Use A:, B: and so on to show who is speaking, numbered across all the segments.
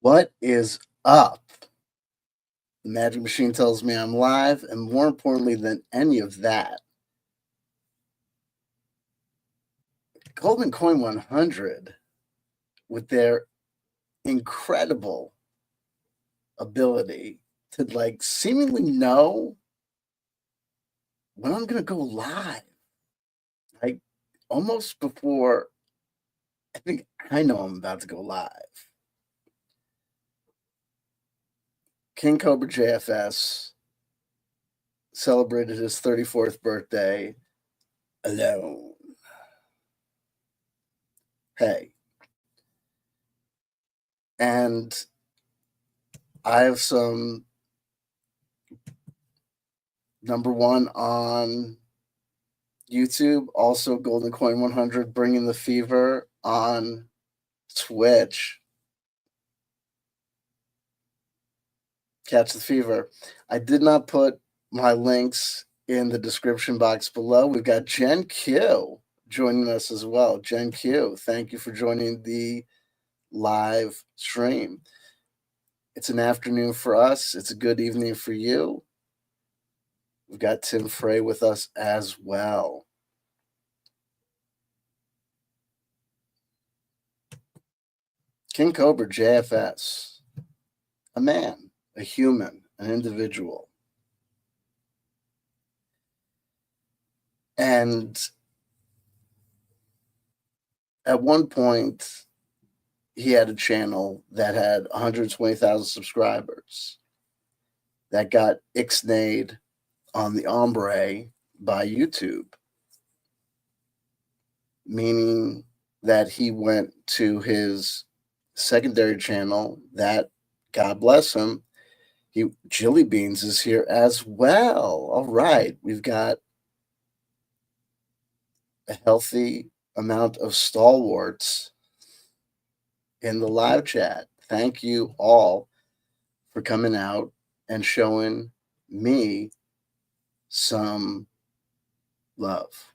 A: What is up? The magic machine tells me I'm live, and more importantly than any of that, Golden Coin 100, with their incredible ability to seemingly know when I'm gonna go live, like almost before I think I know I'm about to go live. King Cobra JFS celebrated his 34th birthday alone. Hey, and I have some number one on YouTube, also Golden Coin 100 bringing the fever on Twitch. Catch the fever. I did not put my links in the description box below. We've got Jen Q joining us as well. Jen Q, thank you for joining the live stream. It's an afternoon for us. It's a good evening for you. We've got Tim Frey with us as well. King Cobra JFS, a man, a human, an individual. And at one point, he had a channel that had 120,000 subscribers that got ixnayed on the ombre by YouTube, meaning that he went to his secondary channel that, God bless him, Chili Beans is here as well. All right, we've got a healthy amount of stalwarts in the live chat. Thank you all for coming out and showing me some love.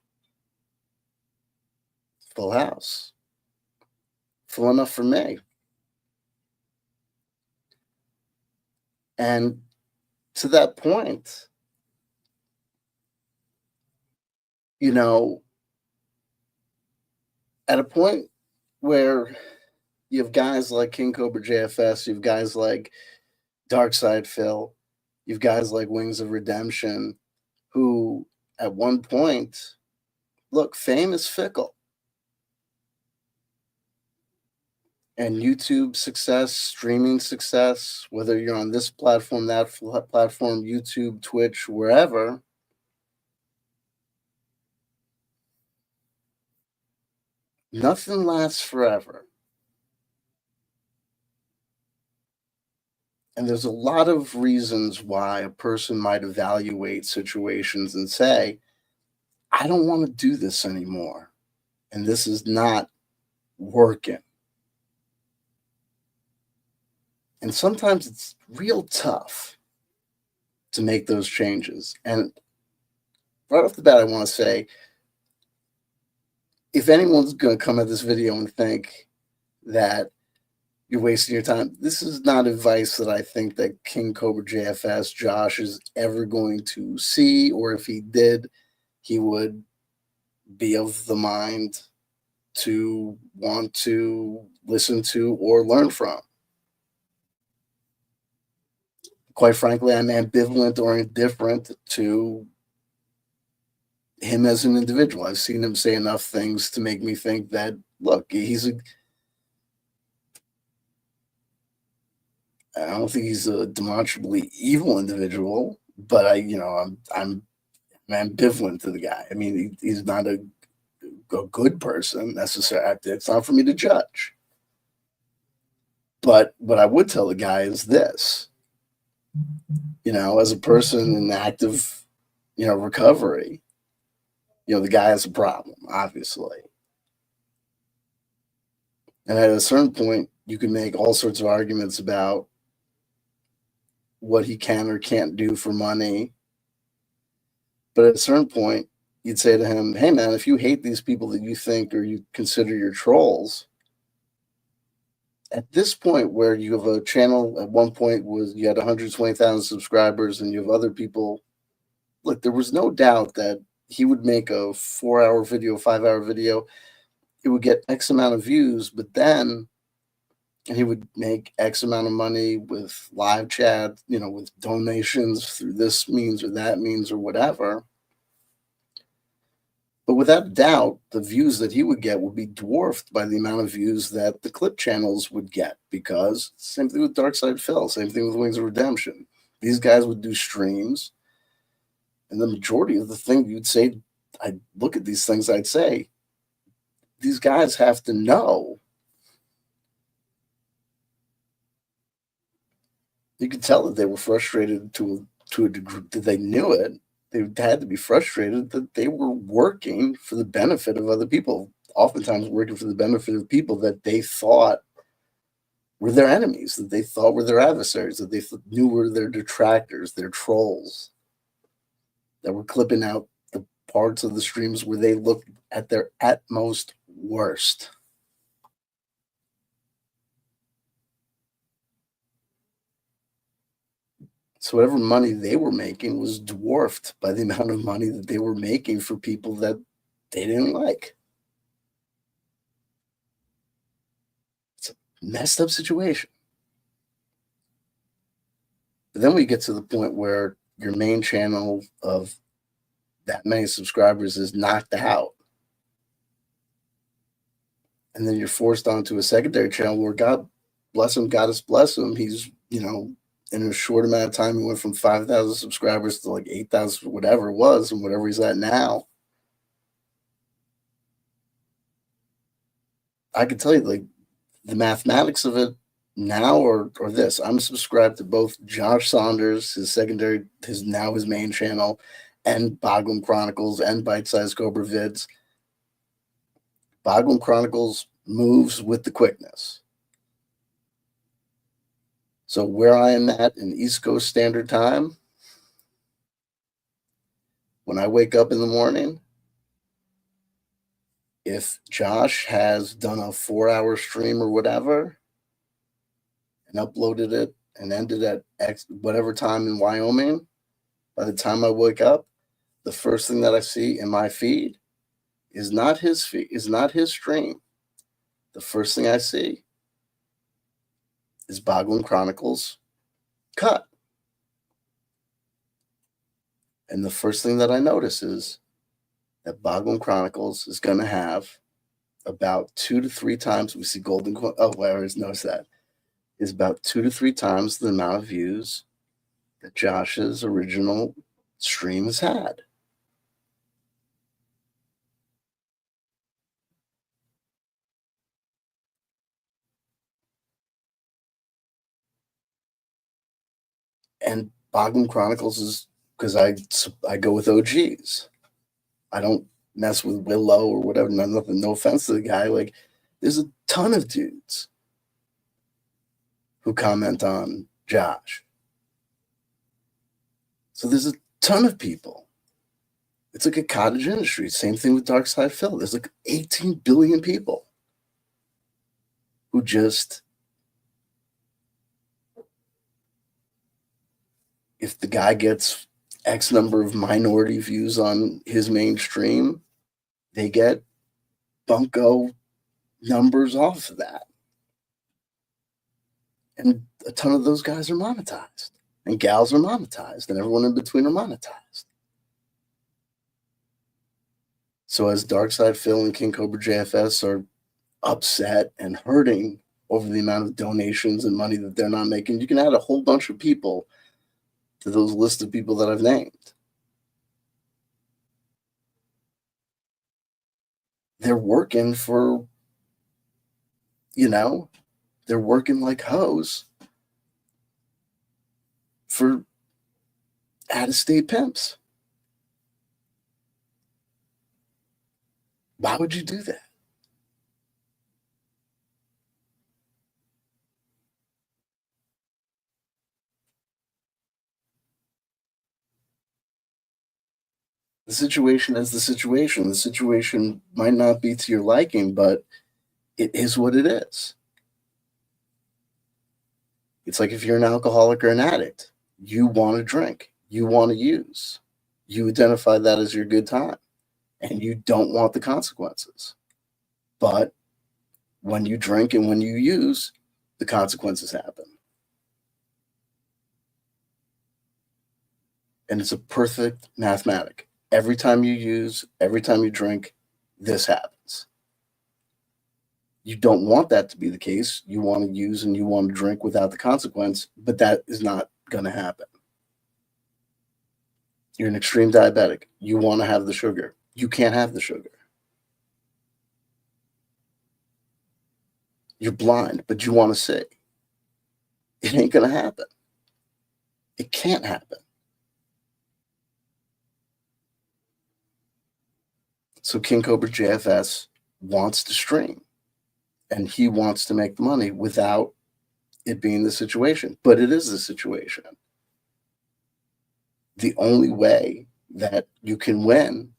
A: Full house. Full enough for me. And to that point, at a point where you have guys like King Cobra JFS, you have guys like Darkside Phil, you have guys like Wings of Redemption, who at one point, look, fame is fickle. And YouTube success, streaming success, whether you're on this platform, that platform, YouTube, Twitch, wherever, nothing lasts forever. And there's a lot of reasons why a person might evaluate situations and say, I don't want to do this anymore. And this is not working. And sometimes it's real tough to make those changes. And right off the bat, I want to say, if anyone's going to come at this video and think that you're wasting your time, this is not advice that I think that King Cobra JFS, Josh, is ever going to see, or if he did, he would be of the mind to want to listen to or learn from. Quite frankly, I'm ambivalent or indifferent to him as an individual. I've seen him say enough things to make me think that, look, I don't think he's a demonstrably evil individual, but I'm ambivalent to the guy. I mean, he's not a good person necessarily. It's not for me to judge. But what I would tell the guy is this: as a person in active, recovery, the guy has a problem, obviously. And at a certain point, you can make all sorts of arguments about what he can or can't do for money. But at a certain point, you'd say to him, hey, man, if you hate these people that you think or you consider your trolls, At this point where you have a channel at one point was you had 120,000 subscribers and you have other people, look, there was no doubt that he would make a 4-hour video, 5-hour video. It would get X amount of views, but then he would make X amount of money with live chat, with donations through this means or that means or whatever. But without doubt, the views that he would get would be dwarfed by the amount of views that the clip channels would get, because same thing with Dark Side Phil, same thing with Wings of Redemption. These guys would do streams, and the majority of the thing you'd say, I'd look at these things, I'd say, these guys have to know. You could tell that they were frustrated to a degree, that they knew it. They had to be frustrated that they were working for the benefit of other people, oftentimes working for the benefit of people that they thought were their enemies, that they thought were their adversaries, that they knew were their detractors, their trolls, that were clipping out the parts of the streams where they looked at their utmost worst. So whatever money they were making was dwarfed by the amount of money that they were making for people that they didn't like. It's a messed up situation. But then we get to the point where your main channel of that many subscribers is knocked out. And then you're forced onto a secondary channel where, God bless him, goddess bless him, he's, in a short amount of time, he went from 5,000 subscribers to like 8,000, whatever it was, and whatever he's at now. I can tell you, like, the mathematics of it now or this. I'm subscribed to both Josh Saunders, his main channel, and Boglum Chronicles and Bite Size Cobra Vids. Boglum Chronicles moves with the quickness. So where I am at in East Coast Standard Time, when I wake up in the morning, if Josh has done a 4-hour stream or whatever and uploaded it and ended at X whatever time in Wyoming, by the time I wake up, the first thing that I see in my feed is not his stream. The first thing I see is Boglum Chronicles cut. And the first thing that I notice is that Boglum Chronicles is going to have about 2 to 3 times, we see Golden Coin. Oh, I always noticed that. Is about 2 to 3 times the amount of views that Josh's original stream has had. And Boglum Chronicles is because I go with OGs. I don't mess with Willow or whatever. Nothing. No offense to the guy. Like, there's a ton of dudes who comment on Josh. So there's a ton of people. It's like a cottage industry. Same thing with Dark Side Phil. There's like 18 billion people who just, if the guy gets X number of minority views on his mainstream, they get bunko numbers off of that. And a ton of those guys are monetized, and gals are monetized, and everyone in between are monetized. So as Darkside Phil and King Cobra JFS are upset and hurting over the amount of donations and money that they're not making, you can add a whole bunch of people to those list of people that I've named. They're working for, they're working like hoes for out-of-state pimps. Why would you do that? The situation is the situation. The situation might not be to your liking, but it is what it is. It's like if you're an alcoholic or an addict, you want to drink, you want to use, you identify that as your good time, and you don't want the consequences. But when you drink and when you use, the consequences happen. And it's a perfect mathematic. Every time you use, every time you drink, this happens. You don't want that to be the case. You want to use and you want to drink without the consequence, but that is not going to happen. You're an extreme diabetic. You want to have the sugar. You can't have the sugar. You're blind, but you want to see. It ain't going to happen. It can't happen. So King Cobra JFS wants to stream, and he wants to make the money without it being the situation. But it is the situation. The only way that you can win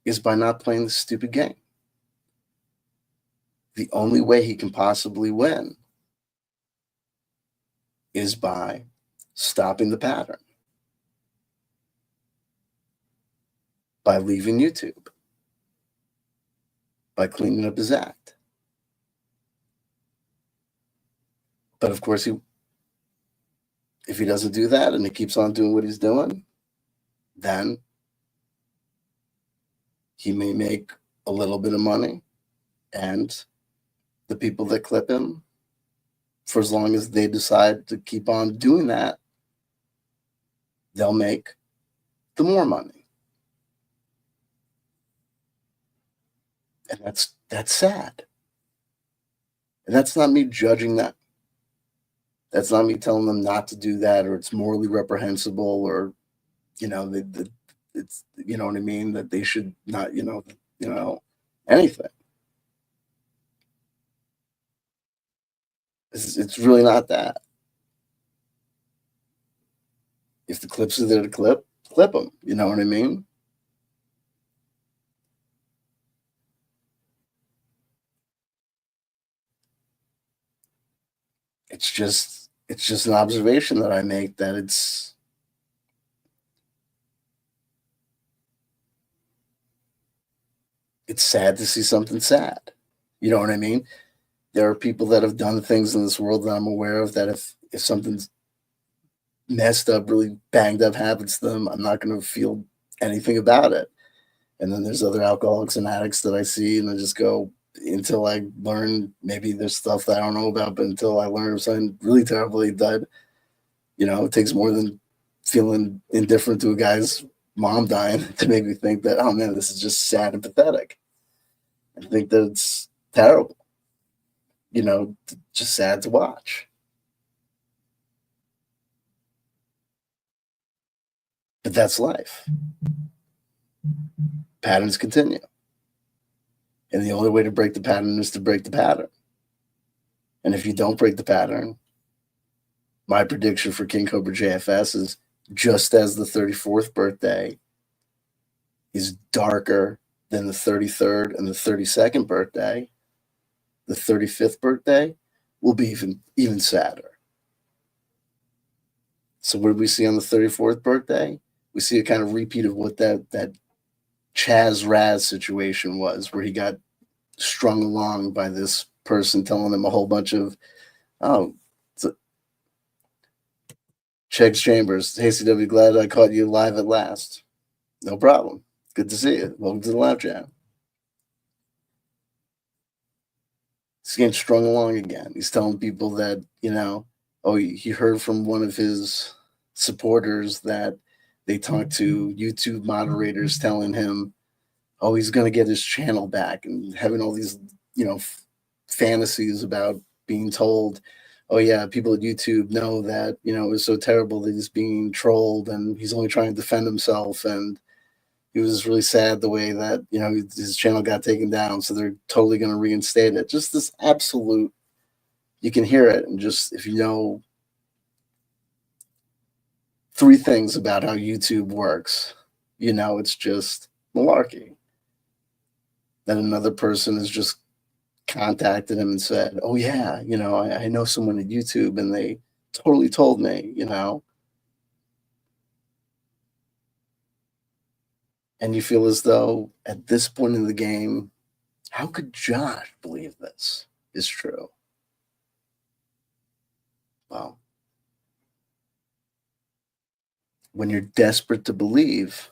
A: is by not playing the stupid game. The only way he can possibly win is by stopping the pattern, by leaving YouTube, by cleaning up his act. But of course, if he doesn't do that and he keeps on doing what he's doing, then he may make a little bit of money, and the people that clip him, for as long as they decide to keep on doing that, they'll make the more money. And that's sad. And that's not me judging that. That's not me telling them not to do that, or it's morally reprehensible, or it's what I mean, that they should not anything. It's really not that. If the clips are there to clip them. You know what I mean? It's just an observation that I make, that it's sad to see something sad. You know what I mean? There are people that have done things in this world that I'm aware of, that if something's messed up, really banged up happens to them, I'm not going to feel anything about it. And then there's other alcoholics and addicts that I see, and I just go, until I learn, maybe there's stuff that I don't know about, but until I learn something really terribly, that, it takes more than feeling indifferent to a guy's mom dying to make me think that, oh man, this is just sad and pathetic. I think that it's terrible, just sad to watch. But that's life. Patterns continue. And the only way to break the pattern is to break the pattern. And if you don't break the pattern, my prediction for King Cobra JFS is, just as the 34th birthday is darker than the 33rd and the 32nd birthday, the 35th birthday will be even sadder. So what did we see on the 34th birthday? We see a kind of repeat of what that Chaz Raz situation was, where he got strung along by this person telling him a whole bunch of, Cheggs Chambers, hey CW, glad I caught you live at last. No problem. Good to see you. Welcome to the live chat. He's getting strung along again. He's telling people that, he heard from one of his supporters that they talked to YouTube moderators telling him, he's going to get his channel back, and having all these, fantasies about being told, people at YouTube know that, it was so terrible that he's being trolled and he's only trying to defend himself. And he was really sad the way that, his channel got taken down. So they're totally going to reinstate it. Just this absolute, you can hear it. And just, if you know 3 things about how YouTube works, it's just malarkey. Then another person has just contacted him and said, I know someone at YouTube, and they totally told me, you know, and you feel as though at this point in the game, how could Josh believe this is true? Well, when you're desperate to believe,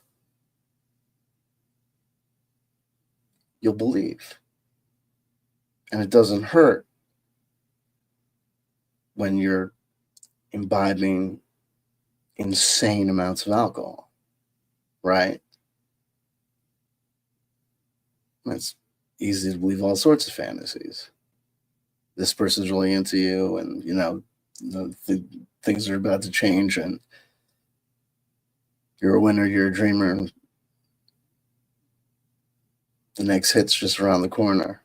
A: you'll believe. And it doesn't hurt when you're imbibing insane amounts of alcohol, right? It's easy to believe all sorts of fantasies. This person's really into you, and things are about to change, and you're a winner, you're a dreamer, and the next hit's just around the corner.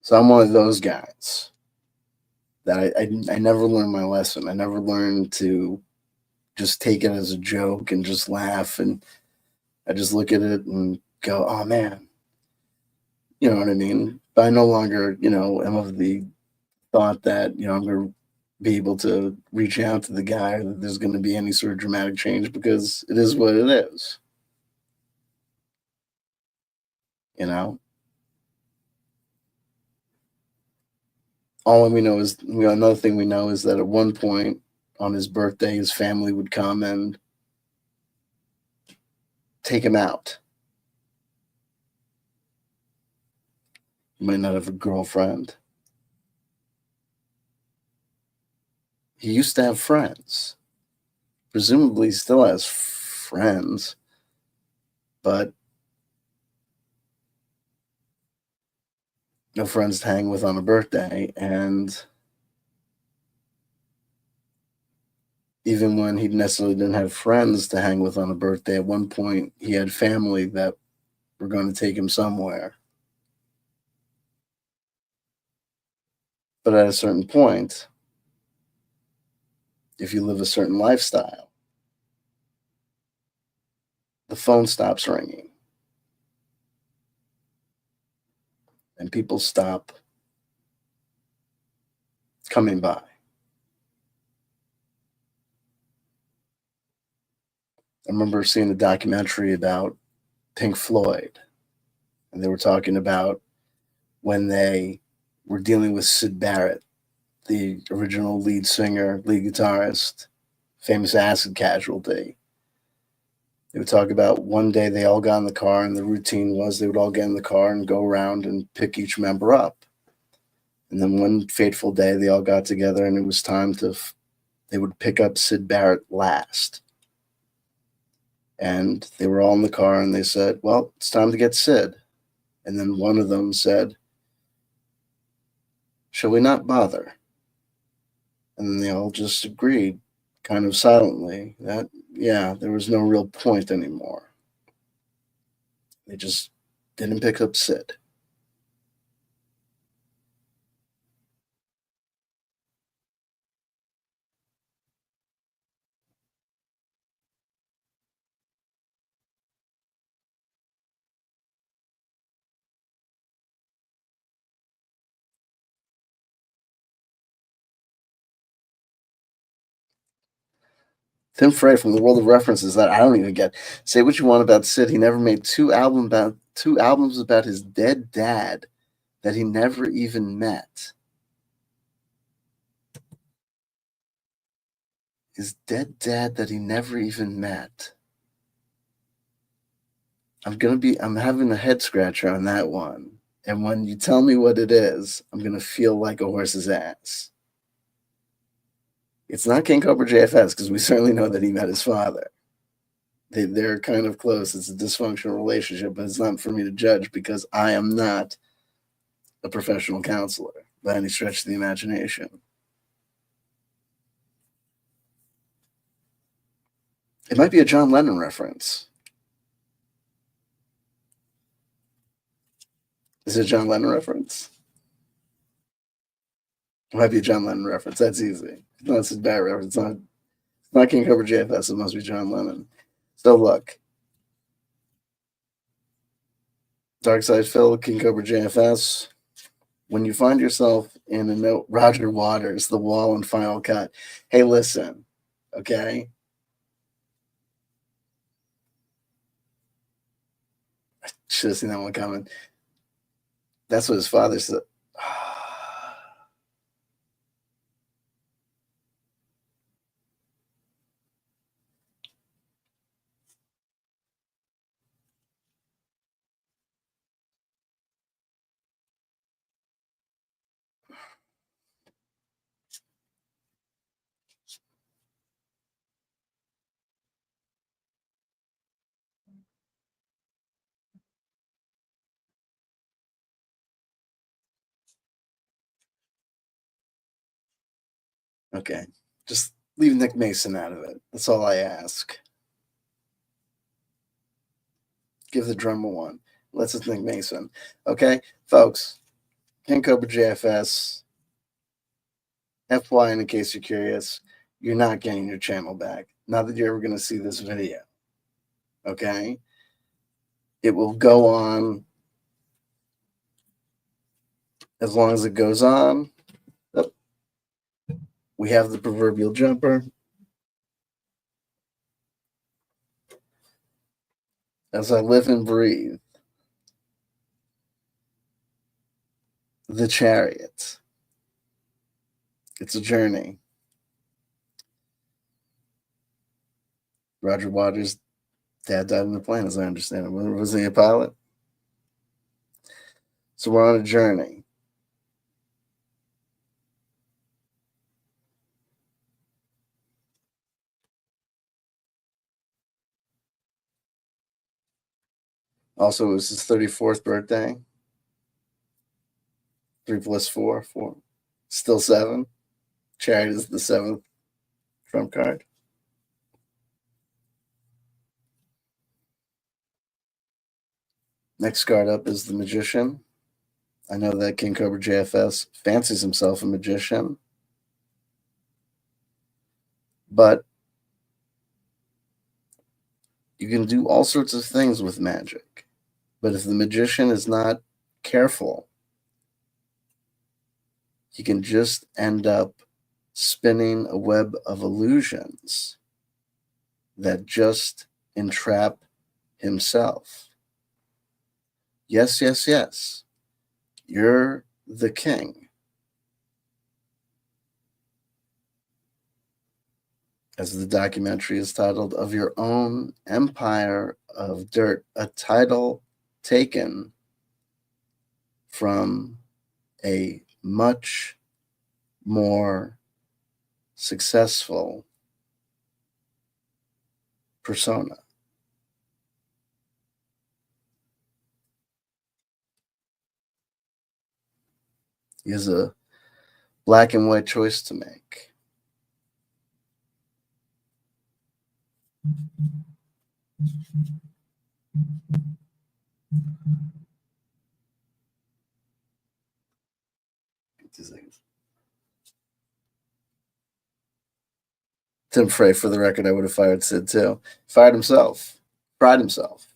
A: So I'm one of those guys that I never learned my lesson. I never learned to just take it as a joke and just laugh, and I just look at it and go, "Oh man," you know what I mean? But I no longer, am of the thought that I'm going to be able to reach out to the guy, that there's going to be any sort of dramatic change, because it is what it is. You know, all we know is another thing we know is that at one point on his birthday, his family would come and take him out. He might not have a girlfriend. He used to have friends. Presumably, he still has friends, but no friends to hang with on a birthday. And even when he necessarily didn't have friends to hang with on a birthday, at one point he had family that were going to take him somewhere. But at a certain point, if you live a certain lifestyle, the phone stops ringing and people stop coming by. I remember seeing a documentary about Pink Floyd, and they were talking about when they were dealing with Syd Barrett, the original lead singer, lead guitarist, famous acid casualty. They would talk about one day they all got in the car, and the routine was they would all get in the car and go around and pick each member up. And then one fateful day, they all got together, and it was time they would pick up Syd Barrett last. And they were all in the car, and they said, "Well, it's time to get Syd." And then one of them said, "Shall we not bother?" And then they all just agreed, kind of silently, that, yeah, there was no real point anymore. They just didn't pick up Syd. Tim Frey from the World of References that I don't even get. Say what you want about Syd. He never made two albums about his dead dad that he never even met. His dead dad that he never even met. I'm having a head scratcher on that one. And when you tell me what it is, I'm gonna feel like a horse's ass. It's not King Cobra JFS, because we certainly know that he met his father. They're kind of close. It's a dysfunctional relationship, but it's not for me to judge, because I am not a professional counselor by any stretch of the imagination. It might be a John Lennon reference. Is it a John Lennon reference? Might be a John Lennon reference. That's easy. No, it's a bad reference. It's not King Cobra JFS. It must be John Lennon. So look, Dark Side Phil, King Cobra JFS. When you find yourself in a note, Roger Waters, The Wall and Final Cut. Hey, listen, okay? Should have seen that one coming. That's what his father said. Okay, just leave Nick Mason out of it. That's all I ask. Give the drummer one. Let's just Nick Mason. Okay, folks. King Cobra JFS. FY, in case you're curious, you're not getting your channel back. Not that you're ever going to see this video. Okay? It will go on as long as it goes on. Oh, we have the proverbial jumper. As I live and breathe, the chariot. It's a journey. Roger Waters' dad died in the plane, as I understand it. Was he a pilot? So we're on a journey. Also, it was his 34th birthday. 3 plus 4, 4. Still 7. Chariot is the 7th trump card. Next card up is the Magician. I know that King Cobra JFS fancies himself a magician, but you can do all sorts of things with magic. But if the magician is not careful, he can just end up spinning a web of illusions that just entrap himself. Yes, yes, yes. You're the king. As the documentary is titled, of your own empire of dirt, a title taken from a much more successful persona. He has a black and white choice to make. Tim Frey, for the record, I would have fired Sid too. Fired himself. Fried himself.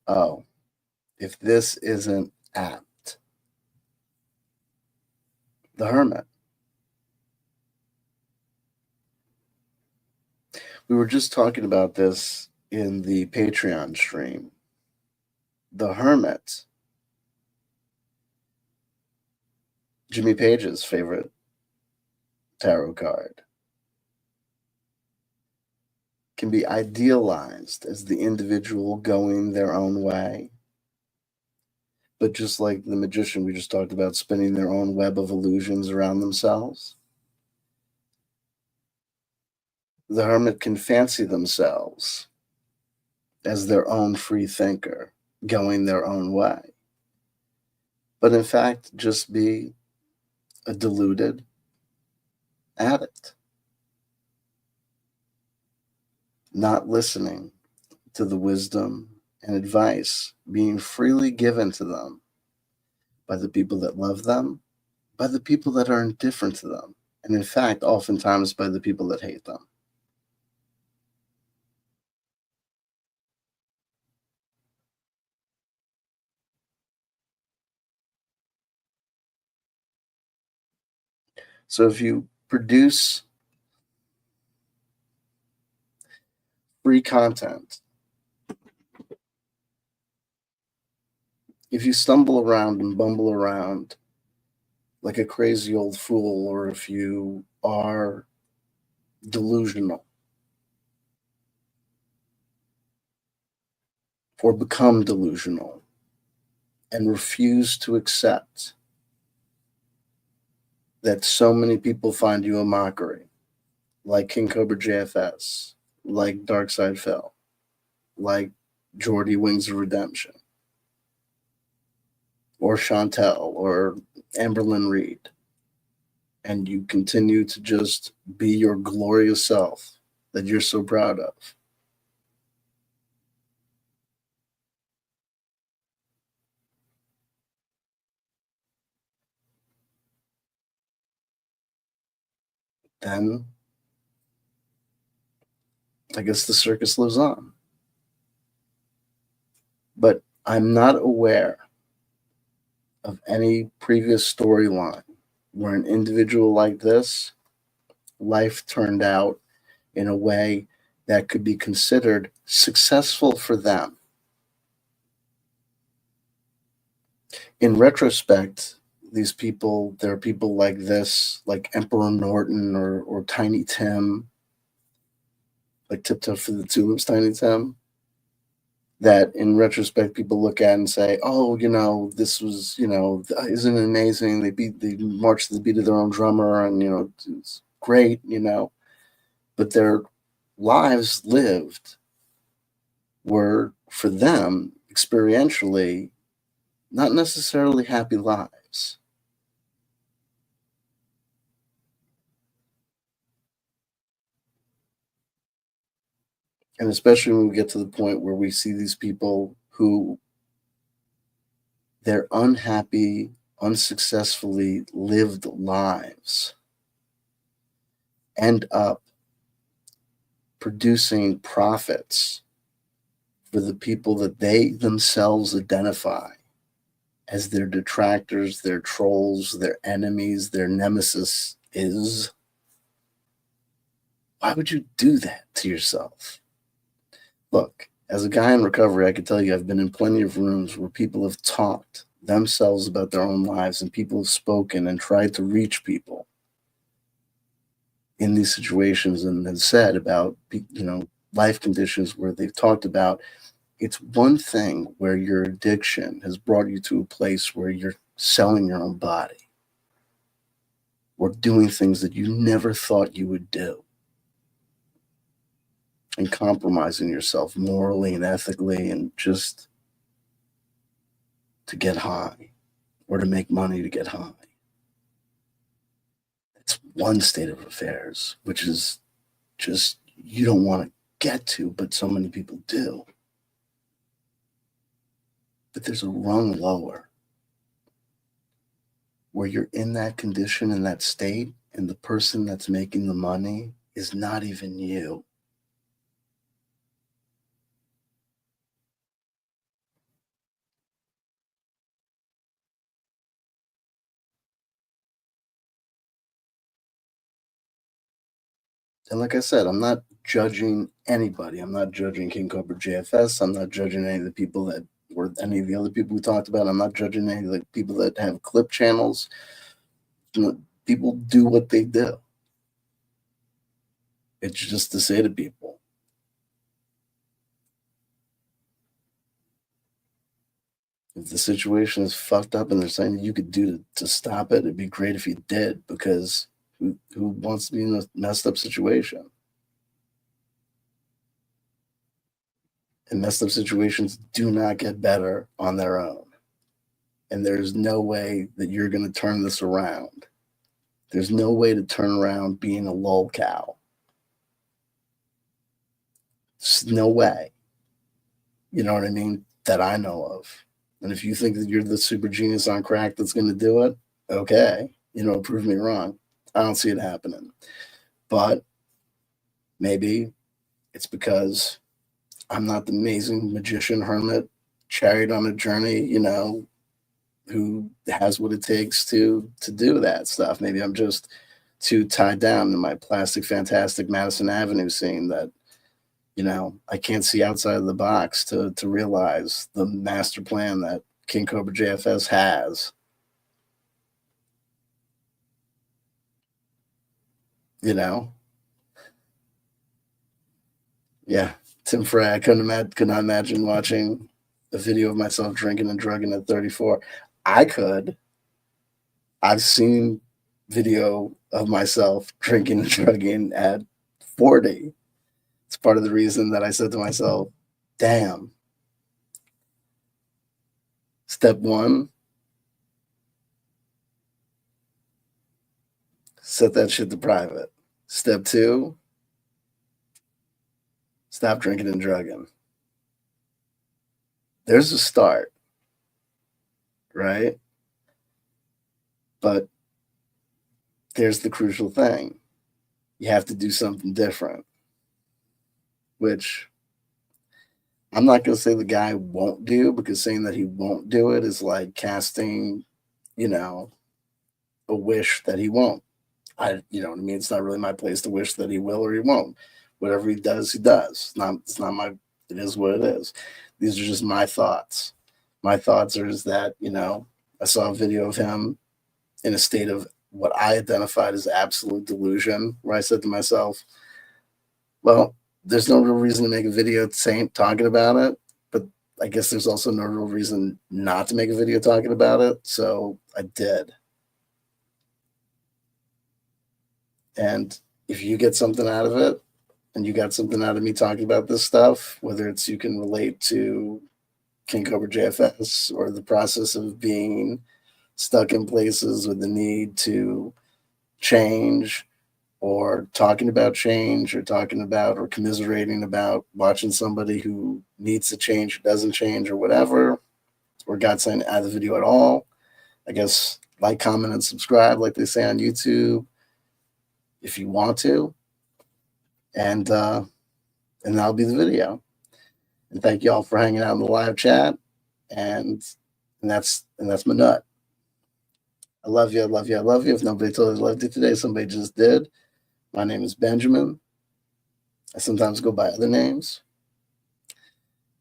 A: Oh, if this isn't apt. The Hermit. We were just talking about this in the Patreon stream. The Hermit. Jimmy Page's favorite tarot card. Can be idealized as the individual going their own way. But just like the magician we just talked about, spinning their own web of illusions around themselves, the hermit can fancy themselves as their own free thinker, going their own way. But in fact, just be a deluded addict, not listening to the wisdom and advice being freely given to them by the people that love them, by the people that are indifferent to them, and in fact, oftentimes by the people that hate them. So if you produce free content, if you stumble around and bumble around like a crazy old fool, or if you are delusional or become delusional and refuse to accept that so many people find you a mockery, like King Cobra JFS, like Darkside Phil, like Jordy Wings of Redemption, or Chantel, or Amberlynn Reed, and you continue to just be your glorious self that you're so proud of, then I guess the circus lives on. But I'm not aware of any previous storyline where an individual like this, life turned out in a way that could be considered successful for them. In retrospect, these people, there are people like this, like Emperor Norton, or Tiny Tim, like Tiptoe for the Tulips, Tiny Tim, that in retrospect people look at and say, oh, this was, isn't it amazing? They marched to the beat of their own drummer, and it's great, but their lives lived were, for them, experientially, not necessarily happy lives. And especially when we get to the point where we see these people who their unhappy, unsuccessfully lived lives end up producing profits for the people that they themselves identify as their detractors, their trolls, their enemies, their nemesis is. Why would you do that to yourself? Look, as a guy in recovery, I can tell you I've been in plenty of rooms where people have talked themselves about their own lives, and people have spoken and tried to reach people in these situations and have said about, life conditions where they've talked about. It's one thing where your addiction has brought you to a place where you're selling your own body or doing things that you never thought you would do and compromising yourself morally and ethically, and just to get high or to make money to get high. It's one state of affairs, which is just you don't want to get to, but so many people do. But there's a rung lower where you're in that condition, in that state, and the person that's making the money is not even you. And like I said, I'm not judging anybody. I'm not judging King Cobra JFS. I'm not judging any of the people that, or any of the other people we talked about. I'm not judging any of the people that have clip channels. People do what they do. It's just to say to people, if the situation is fucked up and there's something you could do to stop it, it'd be great if you did, because who wants to be in a messed up situation? And messed up situations do not get better on their own. And there's no way that you're going to turn this around. There's no way to turn around being a lol cow. There's no way. You know what I mean? That I know of. And if you think that you're the super genius on crack that's going to do it, okay, prove me wrong. I don't see it happening. But maybe it's because I'm not the amazing magician hermit chariot on a journey, who has what it takes to do that stuff. Maybe I'm just too tied down in my plastic fantastic Madison Avenue scene that I can't see outside of the box to realize the master plan that King Cobra JFS has. You know, yeah. Tim Frey, I could not imagine watching a video of myself drinking and drugging at 34. I could. I've seen video of myself drinking and drugging at 40. It's part of the reason that I said to myself, damn, step one, set that shit to private. Step two, stop drinking and drugging. There's a start, right? But there's the crucial thing. You have to do something different, which I'm not going to say the guy won't do, because saying that he won't do it is like casting, a wish that he won't. You know what I mean? It's not really my place to wish that he will or he won't. Whatever he does, he does. It's not my, it is what it is. These are just my thoughts. My thoughts are is that, I saw a video of him in a state of what I identified as absolute delusion, where I said to myself, well, there's no real reason to make a video talking about it, but I guess there's also no real reason not to make a video talking about it. So I did. And if you get something out of it, and you got something out of me talking about this stuff, whether it's you can relate to King Cobra JFS or the process of being stuck in places with the need to change, or talking about change, or talking about or commiserating about watching somebody who needs to change, who doesn't change, or whatever, or got something out of the video at all, I guess like, comment, and subscribe, like they say on YouTube, if you want to. And that'll be the video. And thank you all for hanging out in the live chat. And that's my nut. I love you. I love you. I love you. If nobody totally loved you today, somebody just did. My name is Benjamin. I sometimes go by other names.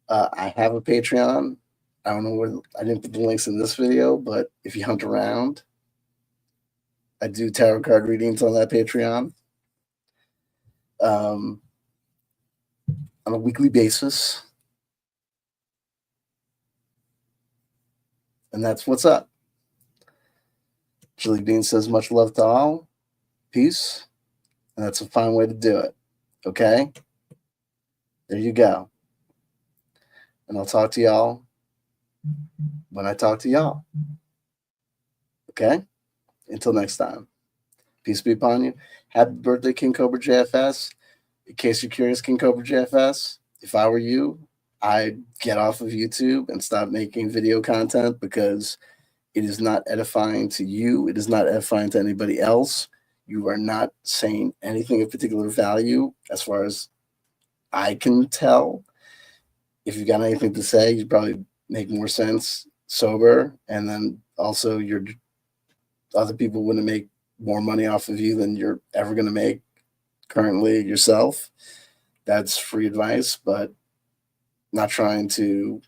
A: I have a Patreon. I don't know where, I didn't put the links in this video, but if you hunt around, I do tarot card readings on that Patreon on a weekly basis. And that's what's up. Chili Bean says much love to all. Peace. And that's a fine way to do it. Okay? There you go. And I'll talk to y'all when I talk to y'all. Okay? Until next time. Peace be upon you. Happy birthday, King Cobra JFS. In case you're curious, King Cobra JFS, if I were you, I'd get off of YouTube and stop making video content, because it is not edifying to you. It is not edifying to anybody else. You are not saying anything of particular value as far as I can tell. If you've got anything to say, you probably make more sense sober. And then also your other people wouldn't make more money off of you than you're ever going to make currently yourself. That's free advice, but not trying to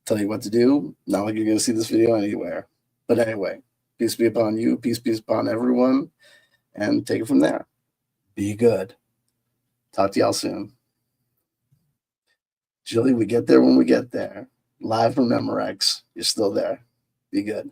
A: tell you what to do. Not like you're going to see this video anywhere. But anyway, peace be upon you. Peace be upon everyone. And take it from there. Be good. Talk to y'all soon. Julie, we get there when we get there. Live from Memorex. You're still there. Be good.